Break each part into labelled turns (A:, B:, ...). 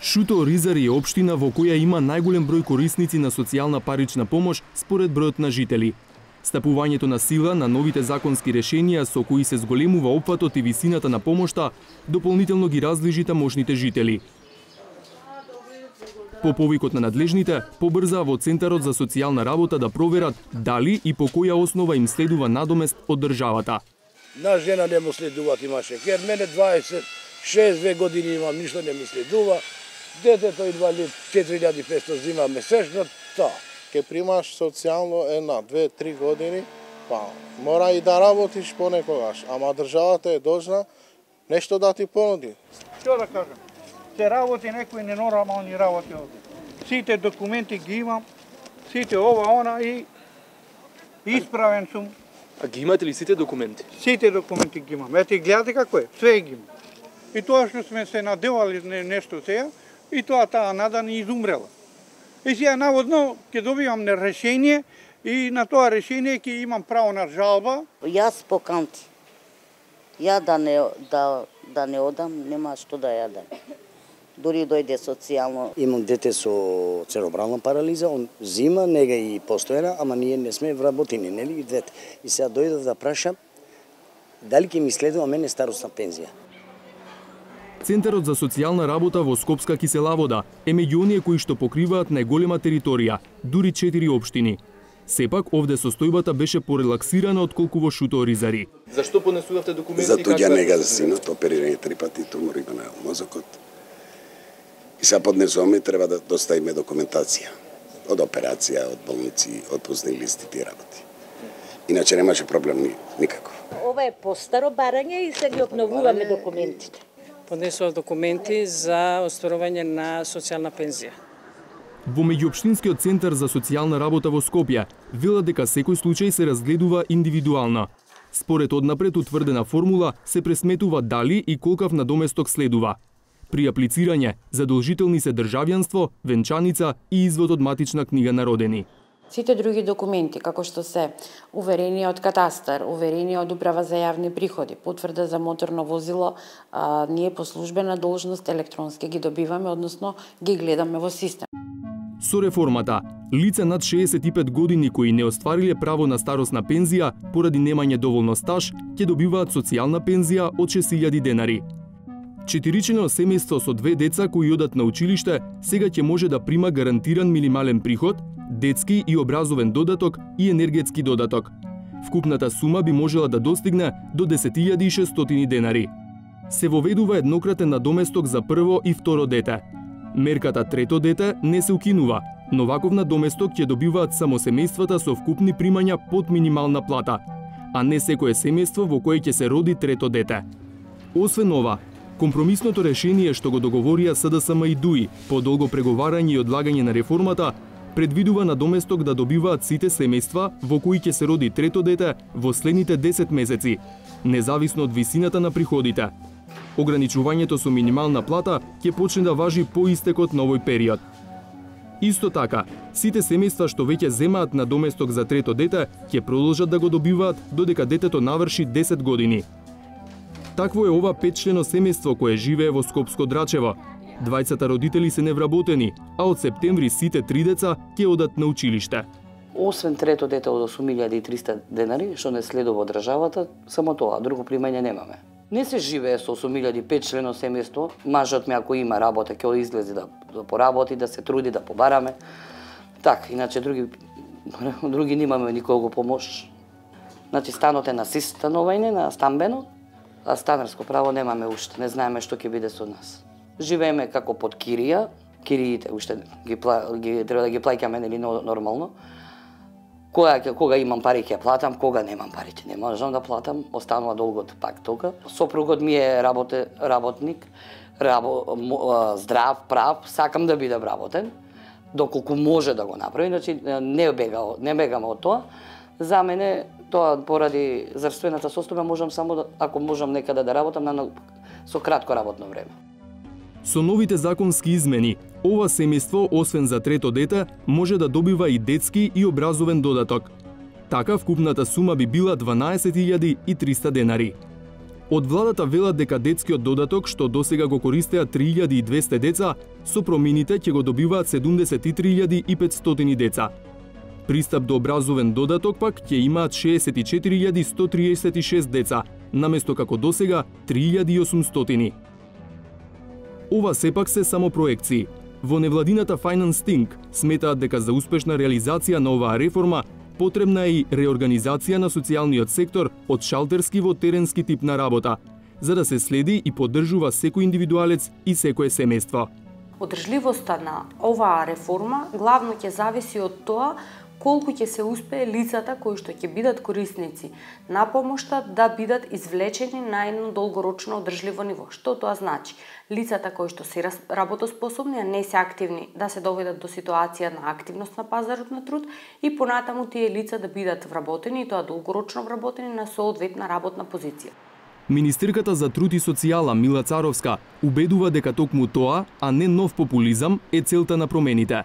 A: Шуто Оризари е општина во која има најголем број корисници на социјална парична помош според бројот на жители. Стапувањето на сила на новите законски решенија со кои се зголемува опфатот и висината на помошта, дополнително ги разлижи тамошните жители. По повикот на надлежните, побрзаа во Центарот за социјална работа да проверат дали и по која основа им следува надомест од државата.
B: На жена не му следуваат, има шекер, мене 26 години имам, ништо не ми следува. Детето инвалид 4500 зима месечно, тоа.
C: Ке примаш социјално 1, 2, 3 години, па мора и да работиш понекогаш, ама државата е должна нешто да ти понуди.
D: Што да кажам? Се работи некои ненормални работи овде. Сите документи ги имам, сите ова, она и исправен сум.
E: А ги имате ли сите документи?
D: Сите документи ги имам. Ете, гледате како е, све ги имам. И тоа што сме се наделали нешто сега, и тоа таа нада ни изумрела. И сега наводно ќе добивам решение и на тоа решение ќе имам право на жалба.
F: Јас поканти. Ја да не одам, нема што да јадам. Дори дојде социјално.
G: Имам дете со церебрална парализа, он зима, нега и постојана, ама ние не сме вработени, нели, и двете. И сега дојдов да прашам дали ќе ми следува мене старосна пензија.
A: Центарот за социјална работа во Скопска Киселавода е меѓу оние кои што покриваат најголема територија, дури 4 општини. Сепак, овде состојбата беше порелаксирана отколку во Шуто Оризари.
E: Зашто понесувавте документи?
H: За туѓа нега за синот, оперирање 3 пати тумор има на мозокот. И сега поднесуваме, треба да доставиме документација од операција, од болници, од пусни листи и работи. Иначе немаше проблем никако.
I: Ова е постаро барање и се ги обновуваме документите.
J: Поднесував документи за остварување на социјална пензија.
A: Во меѓуопштинскиот центар за социјална работа во Скопје велат дека секој случај се разгледува индивидуално. Според однапред утврдена формула се пресметува дали и колкав надоместок следува. При аплицирање задолжителни се државјанство, венчаница и извод од матична книга на родени.
K: Сите други документи, како што се уверение од катастар, уверение од управа за јавни приходи, потврда за моторно возило, ние по службена должност електронски ги добиваме, односно ги гледаме во систем.
A: Со реформата, лица над 65 години кои не оствариле право на старосна пензија поради немање доволно стаж, ќе добиваат социјална пензија од 6000 денари. Четиричлено семејство со 2 деца кои одат на училиште сега ќе може да прима гарантиран минимален приход, детски и образовен додаток и енергетски додаток. Вкупната сума би можела да достигне до 10.600 денари. Се воведува еднократен надоместок за прво и второ дете. Мерката трето дете не се укинува, но ваков надоместок ќе добиваат само семејствата со вкупни примања под минимална плата, а не секое семејство во кое ќе се роди трето дете. Освен ова, компромисното решение што го договорија СДСМ и ДУИ по долго преговарање и одлагање на реформата предвидува надоместок да добиваат сите семејства во кои ќе се роди трето дете во следните 10 месеци, независно од висината на приходите. Ограничувањето со минимална плата ќе почне да важи по истекот на овој период. Исто така, сите семејства што веќе земаат надоместок за трето дете ќе продолжат да го добиваат додека детето наврши 10 години. Такво е ова 5-члено семејство кое живее во Скопско Драчево. Двајцата родители се невработени, а од септември сите 3 деца ќе одат на училиште.
F: Освен трето дете од 8300 денари, што не следува од државата, само тоа, друго примање немаме. Не се живее со 8005 члено семејство, мажот ми ако има работа ќе излезе да поработи, да се труди, да побараме. Так, иначе други немаме никого помош. Значи станот е на станување, на стамбено, а станарско право немаме уште, не знаеме што ќе биде со нас. Живееме како под кирија, кириите уште треба да ги плаќаме нели нормално. Кога имам пари ќе платам, кога немам пари ќе не можам да платам, останува долгот пак тока. Сопругот ми е работник, здрав, прав, сакам да бидам работен, доколку може да го направи, значи не бегам од тоа. За мене тоа поради здравствената состојба можам само ако можам некаде да работам со кратко работно време.
A: Со новите законски измени, ова семејство, освен за трето дете, може да добива и детски и образовен додаток. Така вкупната сума би била 12.300 денари. Од владата велат дека детскиот додаток, што досега го користеа 3200 деца, со промените ќе го добиваат 73.500 деца. Пристап до образовен додаток пак ќе имаат 64.136 деца, наместо како досега 3.800. Ова сепак се само проекции. Во невладината Finance Think сметаат дека за успешна реализација на оваа реформа потребна е и реорганизација на социјалниот сектор од шалтерски во теренски тип на работа, за да се следи и поддржува секој индивидуалец и секое семејство.
K: Одржливоста на оваа реформа главно ќе зависи од тоа колку ќе се успее лицата кои што ќе бидат корисници на помошта да бидат извлечени на едно долгорочно одржливо ниво. Што тоа значи? Лицата кои што се работоспособни, а не се активни, да се доведат до ситуација на активност на пазарот на труд и понатаму тие лица да бидат вработени и тоа долгорочно вработени на соодветна работна позиција.
A: Министерката за труд и социјала Мила Царовска убедува дека токму тоа, а не нов популизам, е целта на промените.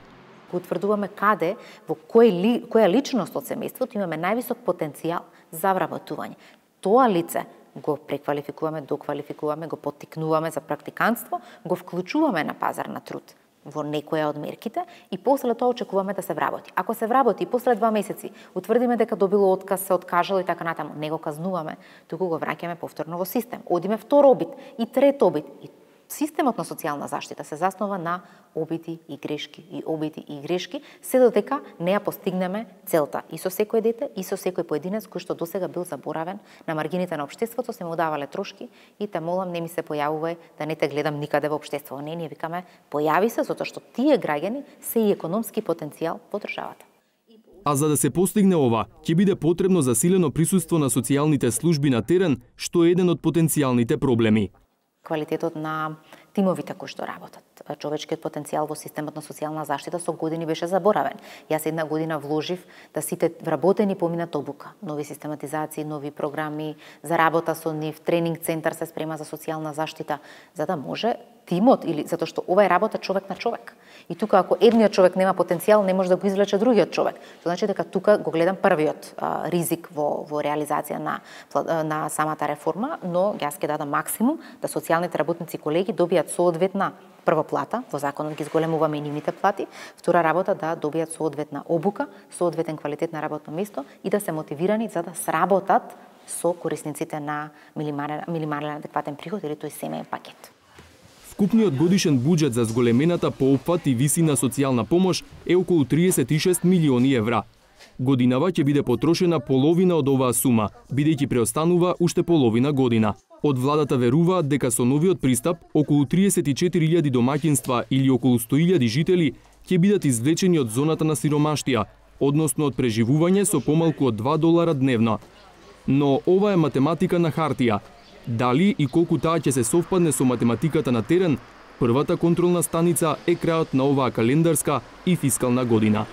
L: Го утврдуваме каде, во која личност од семејството имаме највисок потенцијал за вработување. Тоа лице го преквалификуваме, доквалификуваме, го поттикнуваме за практиканство, го вклучуваме на пазар на труд во некоја од мерките и после тоа очекуваме да се вработи. Ако се вработи после 2 месеци, утврдиме дека добило отказ, се откажало и така натаму, не го казнуваме, туку го враќаме повторно во систем. Одиме втор обид и трет обид. И системот на социјална заштита се заснова на обиди и грешки и обиди и грешки, се додека не ја постигнеме целта и со секој дете и со секој поединец кој што досега бил заборавен на маргините на општеството, се му давале трошки и те молам не ми се појавувај да не те гледам никаде во општеството. Не, ние викаме појави се затоа што тие граѓани се и економски потенцијал во државата.
A: А за да се постигне ова, ќе биде потребно засилено присуство на социјалните служби на терен, што е еден од потенцијалните проблеми.
L: Квалитетот на тимовите кои што работат. Човечкиот потенцијал во системот на социјална заштита со години беше заборавен. Јас една година вложив да сите вработени поминат обука, нови систематизации, нови програми за работа со нив, тренинг центар се спрема за социјална заштита, за да може тимот или затоа што ова е работа човек на човек. И тука ако едниот човек нема потенцијал, не може да го извлече другиот човек. Тоа значи дека тука го гледам првиот ризик во реализација на самата реформа, но јас ќе дадам максимум да социјалните работници колеги добијат соодветна прва плата, во законот ги зголемуваме и нивните плати, втора работа да добијат соодветна обука, соодветен квалитет на работно место и да се мотивирани за да сработат со корисниците на минимален адекватен приход или тој семеен пакет.
A: Вкупниот годишен буџет за зголемената по опфат и висина социјална помош е околу 36 милиони евра. Годинава ќе биде потрошена половина од оваа сума, бидејќи преостанува уште половина година. Од владата веруваат дека со новиот пристап околу 34.000 домаќинства или околу 100.000 жители ќе бидат извлечени од зоната на сиромаштија, односно од преживување со помалку од $2 дневно. Но ова е математика на хартија. Дали и колку таа ќе се совпадне со математиката на терен, првата контролна станица е крајот на оваа календарска и фискална година.